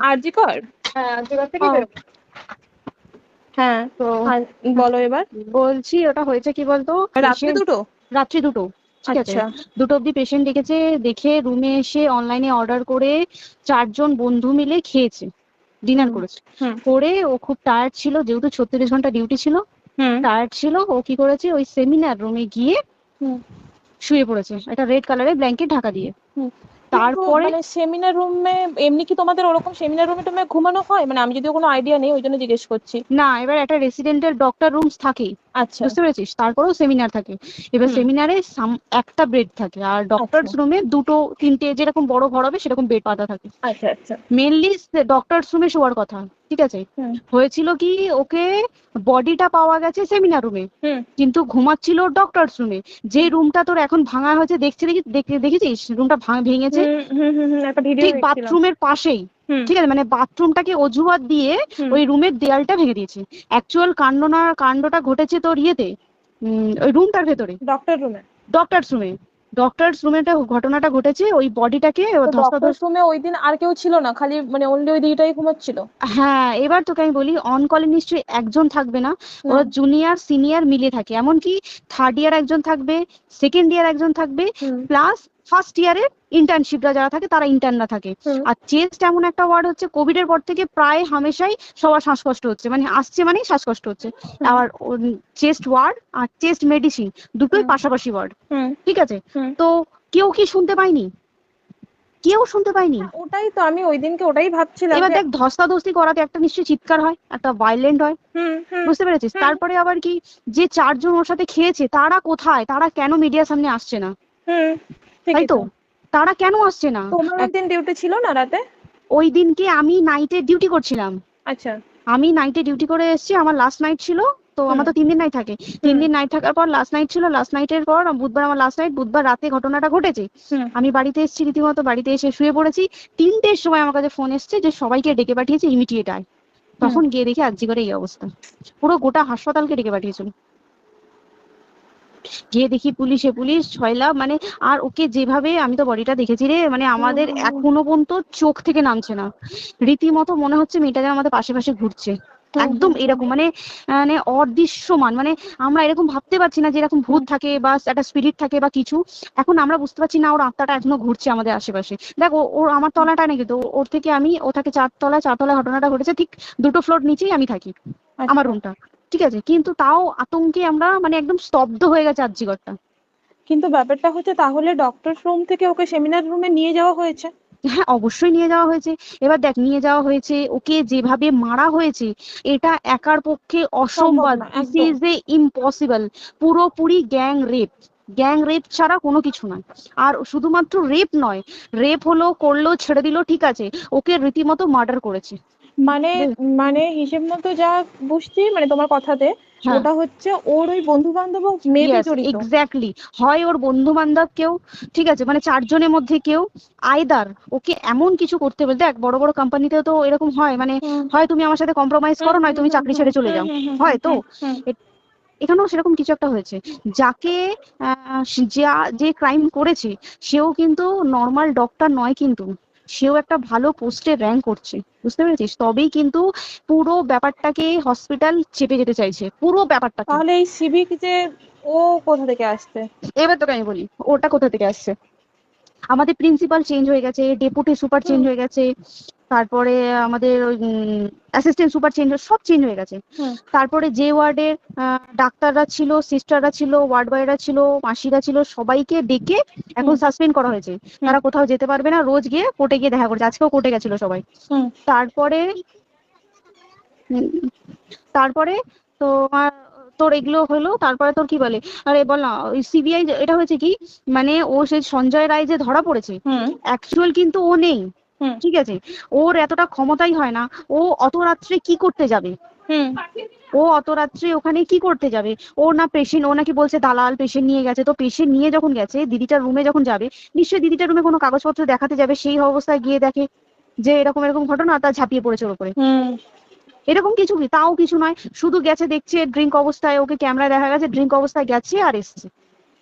আরজি কর। হ্যাঁ, আর্যিকর থেকে ও হ্যাঁ, তো বলো এবার। বলছি ওটা হয়েছে কি বলতো, রাত্রি পেশেন্ট দুটো? রাত্রি 2টো, ঠিক আছে, আচ্ছা। 2টো অব্দি পেশেন্ট ডেকেছে, দেখে রুমে এসে অনলাইনে অর্ডার করে 4জন বন্ধু মিলে খেয়েছে, ডিনার হুম করেছে। হুম করে ও খুব টায়ার্ড ছিল, যেহেতু 36 ঘন্টা ডিউটি ছিল, হুম টায়ার্ড ছিল, ও কি করেছে ওই সেমিনার রুমে গিয়ে হুম শুয়ে পড়েছে একটা রেড কালারের ব্ল্যাঙ্কেট ঢাকা দিয়ে। হুম। কিন্তু তারপরে মানে সেমিনার রুমে এমনি কি তোমাদের ওরকম সেমিনার রুমে তুমি ঘুমানো হয়? মানে আমি যদিও কোনো আইডিয়া নেই, ওই জন্য জিজ্ঞেস করছি। না, এবার একটা রেসিডেন্টের ডক্টর রুমস থাকেই, আচ্ছা। বুঝতে পেরেছিস, তারপরেও সেমিনার থাকে। এবার হুম। সেমিনারে একটা বেড থাকে, আর আচ্ছা ডক্টরস রুমে 2-3টে, যেরকম বড় ঘর হবে সেরকম বেড পাতা থাকে। আচ্ছা আচ্ছা। মেনলি ডক্টরস রুমে শোয়ার কথা, ঠিক আছে। হুম হয়েছিল কি, ওকে বডিটা পাওয়া গেছে সেমিনার রুমে, হুম কিন্তু ঘুমাচ্ছিল ডক্টরস রুমে। যে হুম রুমটা তোর এখন ভাঙা হয়েছে, দেখেছিস রুমটা ভেঙেছে, হুম হুম হুম হুম, একটা ভিডিও ঠিক দেখছিলাম। বাথরুমের পাশেই, হুম ঠিক আছে, মানে বাথরুমটাকে অজুহাত দিয়ে হুম ওই রুমের দেয়ালটা ভেঙে দিয়েছে। অ্যাকচুয়াল কাণ্ডটা ঘটেছে তোর ইয়েতে, ওই রুমটার ভেতরে, ডক্টর রুমে? ডক্টরস রুমে। ডক্টরস রুমে ঘটনাটা ঘটেছে, ওই বডিটাকে তো ডক্টর ধস্তাধস্তি। রুমে ওই দিন আর কেউ ছিল না, খালি মানে অনলি ওই দিদিটাই ঘুমাচ্ছিল? হ্যাঁ, এবার তোকে আমি বলি, অন কলে নিশ্চয়ই একজন থাকবে না, হুম ওরা জুনিয়র সিনিয়র মিলে থাকে, এমনকি থার্ড ইয়ার একজন থাকবে, সেকেন্ড ইয়ার একজন থাকবে, হুম প্লাস ফার্স্ট ইয়ারের ইন্টার্নশিপরা যারা থাকে তারা ইন্টার্নরা থাকে। হুম আর চেস্ট এমন একটা ওয়ার্ড হচ্ছে, কোভিড এর পর থেকে প্রায় হামেশাই সবার শ্বাসকষ্ট হচ্ছে, মানে আসছে মানেই শ্বাসকষ্ট হচ্ছে। হুম আর চেস্ট ওয়ার্ড আর চেস্ট মেডিসিন দুটোই হুম পাশাপাশি ওয়ার্ড, হুম ঠিক আছে। হুম। তো কেউ কি শুনতে পায়নি? কেউ শুনতে পায়নি। হ্যাঁ, ওটাই তো আমি ওই দিনকে ওটাই ভাবছিলাম এবার যে। দেখ, ধস্তাধস্তি করাতে একটা নিশ্চয়ই চিৎকার হয়, একটা ভায়োলেন্ট হয়, হুম হুম বুঝতে পেরেছিস। হুম তারপরে আবার কি, যে 4জন ওর সাথে খেয়েছে তারা কোথায়, তারা কেন মিডিয়ার সামনে আসছে না? হুম। তাই ঠিকই তো, তো। তারা কেন আসছে না? তোমার ওই দিন ডিউটি ছিল না রাতে? ওই দিনকে আমি নাইটে ডিউটি করছিলাম, আচ্ছা। আমি নাইটে ডিউটি করে এসেছি, আমার লাস্ট নাইট ছিল। তো হুম আমার তো 3 দিন নাইট থাকে, তিন হুম দিন নাইট থাকার পর লাস্ট নাইট ছিল, লাস্ট নাইটের পর বুধবার আমার লাস্ট নাইট, বুধবার রাতে ঘটনাটা ঘটেছে। হুম আমি বাড়িতে এসেছি, রীতিমতো বাড়িতে এসে শুয়ে পড়েছি। 3টের সময় আমার কাছে ফোন এসছে যে সবাইকে ডেকে পাঠিয়েছে, ইমিডিয়েট আয়। হুম। তখন গিয়ে দেখি আরজি করে এই অবস্থা, পুরো গোটা হাসপাতালকে ডেকে পাঠিয়েছিল। গিয়ে দেখি পুলিশ ছয়লা, মানে, আর ওকে যেভাবে, আমি তো বডিটা দেখেছি রে, মানে হুম আমাদের হুম এখনো পর্যন্ত চোখ থেকে নামছে না, রীতিমতো মনে হচ্ছে মেয়েটা যেন আমাদের পাশে পাশে ঘুরছে, হুম একদম হুম হুম এরকম, মানে মানে অদৃশ্যমান, মানে আমরা এরকম ভাবতে পারছি না যে এরকম ভূত হুম থাকে বা একটা স্পিরিট থাকে বা কিছু। এখন আমরা বুঝতে পারছি না, ওর আত্মাটা এখনো ঘুরছে আমাদের আশেপাশে। দেখ, ওর আমার তলাটা নাকি, তো ওর থেকে ও থাকে 4তলায় ঘটনাটা ঘটেছে, ঠিক 2টো ফ্লোর নিচেই আমি থাকি, আমার আচ্ছা। রুমটা, ঠিক আছে। কিন্তু তাও আতঙ্কে আমরা মানে একদম স্তব্ধ হয়ে গেছে আরজিকরটা। কিন্তু ব্যাপারটা হচ্ছে, তাহলে ডক্টর রুম থেকে ওকে সেমিনার রুমে নিয়ে যাওয়া হয়েছে? হ্যাঁ, অবশ্যই নিয়ে যাওয়া হয়েছে। এবার দেখ, নিয়ে যাওয়া হয়েছে, ওকে যেভাবে মারা হয়েছে এটা একার পক্ষে সম্ভব অসম্ভব, না দিস একদম। Is a impossible. পুরোপুরি গ্যাং রেপ ছাড়া কোনো কিছু নয়। আর শুধুমাত্র রেপ নয়, রেপ হলো, করলো, ছেড়ে দিল, ঠিক আছে, ওকে রীতিমতো মার্ডার করেছে। মানে মানে হিসেব মতো যা বুঝছি, মানে তোমার কথাতে, হ্যাঁ, ওটা হচ্ছে ওর ওই বন্ধু বান্ধব মেবি ইয়েস, জড়িত। এক্স্যাক্টলি। হয় ওর বন্ধু বান্ধব কেউ, ঠিক আছে, মানে 4জনের মধ্যে কেউ, আইদার ওকে এমন কিছু করতে বলতে, দেখ বড় বড় কোম্পানিতে তো এরকম হয়, মানে হুম হয় তুমি আমার সাথে কম্প্রোমাইজ হুম করো, নয় হুম তুমি হুম চাকরি হুম ছেড়ে চলে হুম যাও, হুম হুম হয় তো। হুম হুম এ- এখানেও সেরকম কিছু একটা হয়েছে। যাকে যে ক্রাইম করেছে সেও কিন্তু নর্মাল ডক্টর নয়, কিন্তু সেও একটা ভালো পোস্টে র্যাঙ্ক করছে, বুঝতে পেরেছিস, তবেই কিন্তু পুরো ব্যাপারটাকে হসপিটাল চেপে যেতে চাইছে, পুরো ব্যাপারটাকে। তাহলে এই সিভিক যে, ও কোথা থেকে আসছে? এবার তোকে আমি বলি ওটা কোথা থেকে আসছে। আমাদের প্রিন্সিপাল চেঞ্জ হয়ে গেছে, ডেপুটি সুপার চেঞ্জ হুম হয়ে গেছে, তারপরে আমাদের অ্যাসিস্ট্যান্ট সুপার চেঞ্জ, সব চেঞ্জ হয়ে গেছে। হুম তারপরে যে ওয়ার্ডের ডাক্তাররা ছিল, সিস্টাররা ছিল, ওয়ার্ড বয়রা ছিল, মাসিরা ছিল, সবাইকে ডেকে এখন হুম সাসপেন্ড করা হয়েছে। হুম তারা কোথাও যেতে পারবে না, রোজ গিয়ে কোর্টে গিয়ে দেখা করছে, আজকেও কোর্টে গেছিল সবাই। হুম তারপরে উম, তারপরে তোমার, তোর এগুলো হলো, তারপরে তোর কি বলে, আরে বল না, ওই সিবিআই এটা হয়েছে কি, মানে ও সেই সঞ্জয় রায় যে ধরা পড়েছে, হুম অ্যাকচুয়াল কিন্তু ও নেই, হুম ঠিক আছে। ওর এতটা ক্ষমতাই হয় না, ও অত রাত্রে কি করতে যাবে, হুম ও অত রাত্রে ওখানে কি করতে যাবে। ও না পেশেন্ট, ও নাকি বলছে দালাল পেশেন্ট নিয়ে গেছে, তো পেশেন্ট নিয়ে যখন গেছে দিদিটার রুমে যখন যাবে, নিশ্চয়ই দিদিটার রুমে কোনো কাগজপত্র দেখাতে যাবে, সেই অবস্থায় গিয়ে দেখে যে এরকম এরকম ঘটনা, তা ঝাঁপিয়ে পড়েছে ওর উপরে। হুম। এরকম কিছু কি, তাও কিছু নয়, শুধু গেছে দেখছে ড্রিঙ্ক অবস্থায়, ওকে ক্যামেরায় দেখা গেছে ড্রিঙ্ক অবস্থায় গেছে আর এসছে।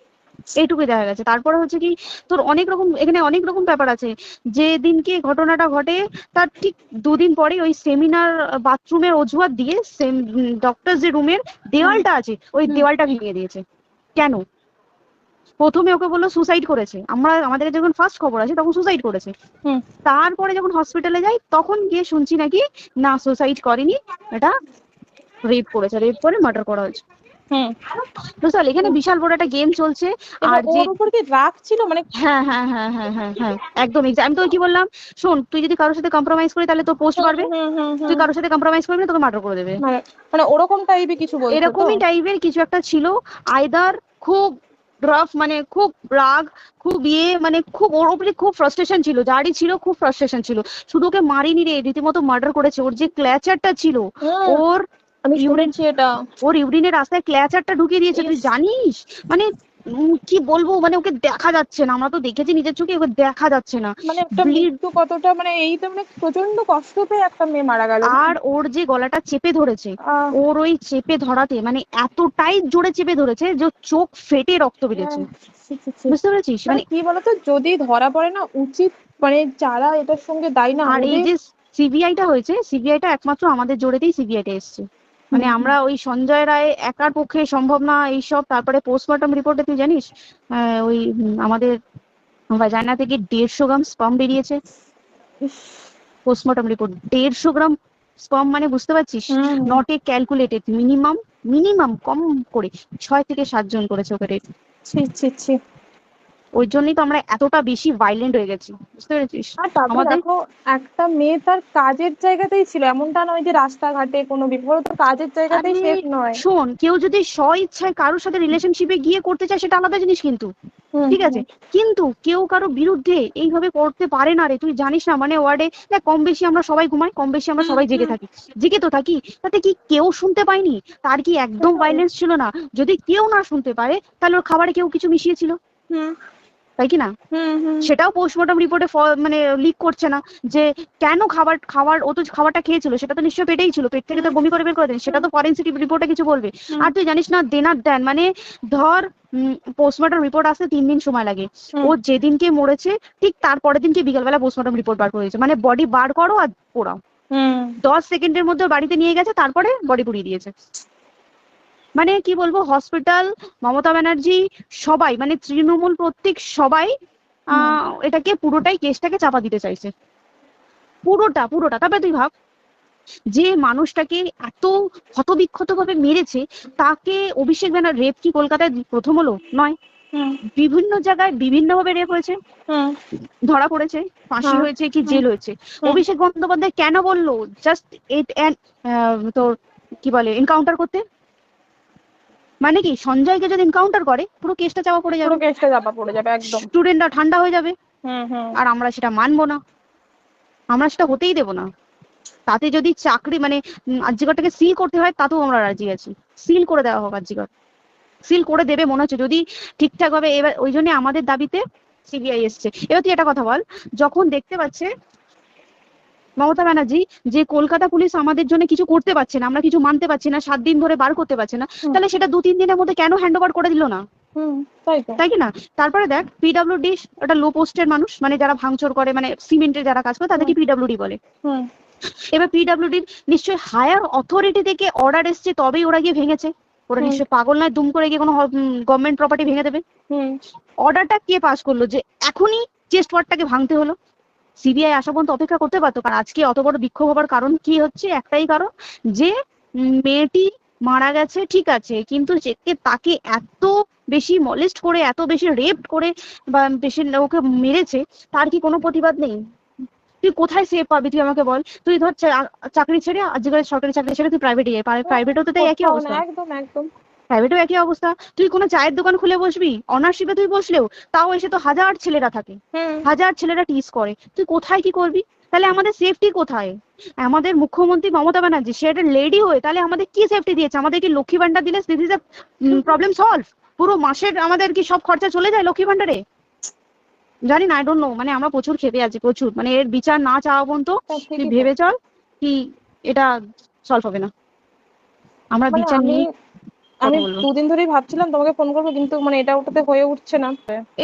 এইটুকুই দেখা গেছে। তারপরে হচ্ছে কি তোর অনেক রকম এখানে অনেক রকম ব্যাপার আছে। যে দিনকে ঘটনাটা ঘটে তার ঠিক দুদিন পরে ওই সেমিনার বাথরুমের অজুহাত দিয়ে ডক্টর যে রুমের হুম দেওয়ালটা আছে ওই হুম দেওয়ালটা ভেঙে দিয়েছে। কেন? প্রথমে ওকে বললো সুসাইড করেছে, আমাদের যখন ফার্স্ট খবর আছে তখন সুসাইড করেছে। হুম তারপরে যখন হসপিটালে যাই তখন গিয়ে শুনছি নাকি না সুসাইড করেনি, এটা রেপ করেছে, রেপ করে মার্ডার করা হয়েছে। হুম বুঝতে পারলি এখানে বিশাল বড় একটা গেম চলছে। এবার আর যে ওর উপর কি রাগ ছিল মানে? হ্যাঁ হ্যাঁ হ্যাঁ হ্যাঁ হ্যাঁ হ্যাঁ একদম আমি তো কি বললাম, শোন তুই যদি কারোর সাথে কম্প্রোমাইজ করি তাহলে তোর পোস্ট হুম বাড়বে, হুম হুম তুই হুম কারোর সাথে কম্প্রোমাইজ করবি না তোকে মার্ডার করে দেবে। মানে মানে ওরকম টাইপের কিছু বলছো তো? এরকমই টাইপের কিছু একটা ছিল। আইদার খুব রাফ মানে খুব রাগ, খুব মানে খুব ওর উপরে খুব ফ্রাস্ট্রেশন ছিল, যারই ছিল খুব ফ্রাস্ট্রেশন ছিল। শুধু ওকে মারিনি রে, রীতিমতো মার্ডার করেছে। ওর যে ক্ল্যাচারটা ছিল, হুম ওর আমি ইউরিন শুনেছি এটা। ওর ইউরিনের রাস্তায় ক্ল্যাচারটা ঢুকিয়ে দিয়েছে, তুই ইস, জানিস? মানে কি বলবো, মানে ওকে দেখা যাচ্ছে না, আমরা তো দেখেছি নিজের চোখে, ওকে দেখা যাচ্ছে না। মানে একটা ব্লিড। মৃত্যু কতটা মানে এই তো মানে প্রচন্ড কষ্ট পেয়ে একটা মেয়ে মারা গেল না? আর ওর যে গলাটা চেপে ধরেছে, আহ ওর ওই চেপে ধরাতে মানে এতটাই জোরে চেপে ধরেছে যে ওর চোখ ফেটে রক্ত বেরিয়েছে। ছি, ছি, ছি। বুঝতে পেরেছিস? মানে মানে কি বলতো, যদি ধরা পড়ে না উচিত, মানে যারা এটার সঙ্গে দায়ী না আর এই ওদের। যে সিবিআইটা হয়েছে, সিবিআইটা একমাত্র আমাদের জোরেতেই সিবিআইটা এসছে। মানে হুম আমরা ওই সঞ্জয় রায় একার পক্ষে সম্ভব না এইসব। তারপরে পোস্টমর্টম রিপোর্টে তুই জানিস ওই আমাদের ভাজানা থেকে 150 গ্রাম স্পাম বেরিয়েছে। ইস, পোস্টমর্টম রিপোর্ট 150 গ্রাম স্পাম, মানে বুঝতে পারছিস? হুম not a calculated, minimum minimum কম করে 6 থেকে 7 জন করেছে ওকে rape। ছি ছি ছি। ওই জন্যই তো আমরা এতটা বেশি ভাইলেন্ট হয়ে গেছি, বুঝতে পেরেছিস? আর তারপরে আমাদের দেখো, একটা মেয়ে তার কাজের জায়গাতেই ছিল, এমনটা নয় যে রাস্তাঘাটে কোনো বিপদ, তো কাজের জায়গাতেই আরে সেফ নয়। শোন, কেউ যদি স্ব ইচ্ছায় কারোর সাথে রিলেশনশিপে গিয়ে করতে চায় সেটা আলাদা জিনিস, কিন্তু হুম ঠিক আছে, হুম কিন্তু কেউ কারো বিরুদ্ধে এইভাবে করতে পারে না রে। তুই জানিস না মানে ওয়ার্ডে দেখ কম বেশি আমরা সবাই ঘুমাই, কম বেশি আমরা হুম সবাই জেগে হুম থাকি, জেগে তো থাকি। তাতে কি কেউ শুনতে পায়নি? তার কি একদম সেটাই। ভাইলেন্স ছিল না? যদি কেউ না শুনতে পারে তাহলে ওর খাবারে কেউ কিছু মিশিয়েছিল, হুম তাই কি না? হুম হুম সেটাও পোস্টমর্টম রিপোর্টে মানে লিক করছে না যে কেন খাবার খাবার ও তো খাবারটা খেয়েছিল, সেটা তো নিশ্চয়ই পেটেই ছিল, পেট থেকে তো হুম বমি করে বের করে দেন, সেটা হুম তো ফরেন্সিক রিপোর্টে কিছু বলবে। হুম আর তুই জানিস না দেনার দেন মানে ধর পোস্টমর্টম রিপোর্ট আসতে 3 দিন সময় লাগে। হুম ও যেদিনকে মরেছে ঠিক তারপরের দিনকে বিকালবেলা পোস্টমর্টম রিপোর্ট বার করেছে, মানে বডি বার করো আর পোড়াও। হুম 10 সেকেন্ডের মধ্যে ওর বাড়িতে নিয়ে গেছে, তারপরে বডি পুড়িয়ে দিয়েছে। মানে কি বলবো, হসপিটাল, মমতা ব্যানার্জি, সবাই মানে তৃণমূল প্রত্যেক সবাই হুম এটাকে পুরোটাই কেসটাকে চাপা দিতে চাইছে, পুরোটা পুরোটা। তবে তুই ভাব, যে মানুষটাকে এত ক্ষতবিক্ষত ভাবে মেরেছে, তাকে অভিষেক ব্যানার রেপ কি কলকাতায় প্রথম হলো? নয়। হুম বিভিন্ন জায়গায় বিভিন্ন ভাবে রেপ হয়েছে, হুম ধরা পড়েছে, ফাঁসি হ্যাঁ হয়েছে কি হুম জেল হয়েছে। হুম অভিষেক বন্দ্যোপাধ্যায় কেন বললো জাস্ট ইট তোর কি বলে এনকাউন্টার করতে? মানে কি সঞ্জয়কে যদি এনকাউন্টার করে পুরো কেসটা চাপা পড়ে পুরো যাবে, কেসটা চাপা পড়ে যাবে একদম। স্টুডেন্টরা ঠান্ডা হয়ে যাবে। হুম হুম আর আমরা সেটা মানবো না, আমরা সেটা হতেই দেবো না। তাতে যদি চাকরি মানে আরজিকরটাকে সিল করতে হয় তাতেও আমরা রাজি আছি, সিল করে দেওয়া হোক আরজিকর, সিল করে দেবে মনে হচ্ছে যদি ঠিকঠাক ভাবে। এবার ওই জন্য আমাদের দাবিতে সিবিআই এসছে। এবার তুই একটা কথা বল, যখন দেখতে পাচ্ছে মমতা ব্যানার্জি যে কলকাতা পুলিশ আমাদের জন্য কিছু করতে পারছে না, আমরা কিছু মানতে পারছি না, 7 দিন ধরে বার করতে পারছে না, হুম তাহলে সেটা 2-3 দিনের মধ্যে কেন হ্যান্ড ওভার করে দিল না? হুম তাই তো। তাই কি না? তারপরে দেখ পিডব্লিউডি ওটা লো পোস্টের মানুষ, মানে যারা ভাঙচুর করে মানে সিমেন্টের যারা কাজ করে হুম তাদেরকে পিডব্লিউডি বলে। হুম এবার পিডব্লিউডির নিশ্চয়ই হায়ার অথরিটি থেকে অর্ডার এসছে তবেই ওরা গিয়ে ভেঙেছে। ওরা হুম নিশ্চয়ই পাগল নয় দুম করে গিয়ে কোনো গভর্নমেন্ট প্রপার্টি ভেঙে দেবে। হুম অর্ডারটা কে পাস করলো যে এখনই চেস্ট ওয়ার্ডটাকে ভাঙতে হলো? সিবিআই আসা পর্যন্ত অপেক্ষা করতে পারতো। কারণ আজকে অত বড় বিক্ষোভ হবার কারণ কি হচ্ছে? একটাই কারণ, যে মেয়েটি মারা গেছে ঠিক আছে, কিন্তু তাকে এত বেশি মলেস্ট করে, এত বেশি রেপ করে বা বেশি ওকে মেরেছে, তার কি কোনো প্রতিবাদ নেই? তুই কোথায় সেভ পাবি তুই আমাকে বল? তুই ধর চাকরি ছেড়ে আজকাল সরকারি চাকরি ছেড়ে তুই প্রাইভেটে যাই, প্রাইভেটেও তো তাই একই কোথাও না, অবস্থা, একদম একদম। প্রাইভেটেও একই অবস্থা। তুই কোনো চায়ের দোকান খুলে বসবি, অনার্সশিপে তুই বসলেও তাও এসে তো হাজার ছেলেরা থাকে, হুম হাজার ছেলেরা টিজ করে, তুই কোথায় কি করবি? তাহলে আমাদের সেফটি কোথায়? আমাদের মুখ্যমন্ত্রী মমতা ব্যানার্জি সে একটা লেডি হয়ে তাহলে আমাদের কি সেফটি দিয়েছে? আমাদের কি লক্ষ্মী ভান্ডার দিলে দিস ইজ প্রবলেম সলভ? পুরো মাসের আমাদের কি সব খরচা চলে যায় লক্ষ্মী ভান্ডারে? জানি না, আই ডোন্ট নো। মানে আমরা প্রচুর খেপে আছি, প্রচুর। মানে এর বিচার না চাওয়া পর্যন্ত তা তুই ঠিকই তো। ভেবে চল কি এটা সলভ হবে না। আমরা মানে বিচার আমি নিয়ে আমি কথা বলবো। 2 দিন ধরেই ভাবছিলাম তোমাকে ফোন করবো, কিন্তু মানে এটা ওটাতে হয়ে উঠছে না।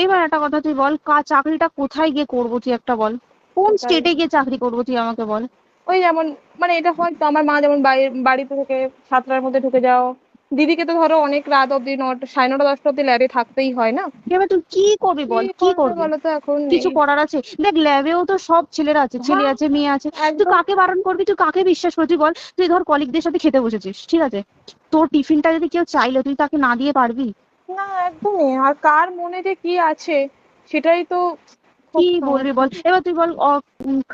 এইবার একটা কথা তুই বল, চাকরিটা কোথায় গিয়ে করবো তুই একটা বল, কোন সেটাই। স্টেটে গিয়ে চাকরি করবো তুই আমাকে বল। ওই যেমন মানে এটা হয় তো, আমার মা যেমন বাড়িতে থেকে 7টার মধ্যে ঢুকে যাও, দিদিকে তো ধরো অনেক রাত অব্দি 9টা 9:30 10টা অব্দি ল্যাবে থাকতেই হয় না। এবার তুই কি করবি কি বল, কি করবে করবি? বলো তো এখন কিছু এই। করার আছে? দেখ ল্যাবেও তো সব ছেলেরা আছে, ছেলে হ্যাঁ, আছে মেয়ে আছে। তুই একদম। কাকে বারণ করবি, তুই কাকে বিশ্বাস করবি তুই বল? তুই ধর কলিগদের সাথে খেতে বসেছিস, ঠিক আছে, তোর টিফিনটা যদি কেউ চাইলো তুই তাকে না দিয়ে পারবি? না, একদমই। আর কার মনে যে কি আছে সেটাই তো কি খুব বলবি সমস্যা। বল? এবার তুই বল,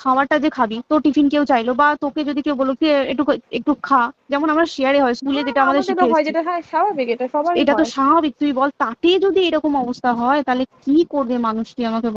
খাবারটা যে খাবি, তোর টিফিন কেউ চাইলো বা তোকে যদি কেউ বললো কি একটু একটু খা, যেমন আমরা শেয়ারে হয় স্কুলে হ্যাঁ, যেটা আমাদের আমাদেরও শিখে হয়, এসেছি, যেটা হ্যাঁ স্বাভাবিক, এটা সবারই এটা তো হয়। স্বাভাবিক। তুই বল তাতে যদি এরকম অবস্থা হয় তাহলে কি করবে মানুষটি আমাকে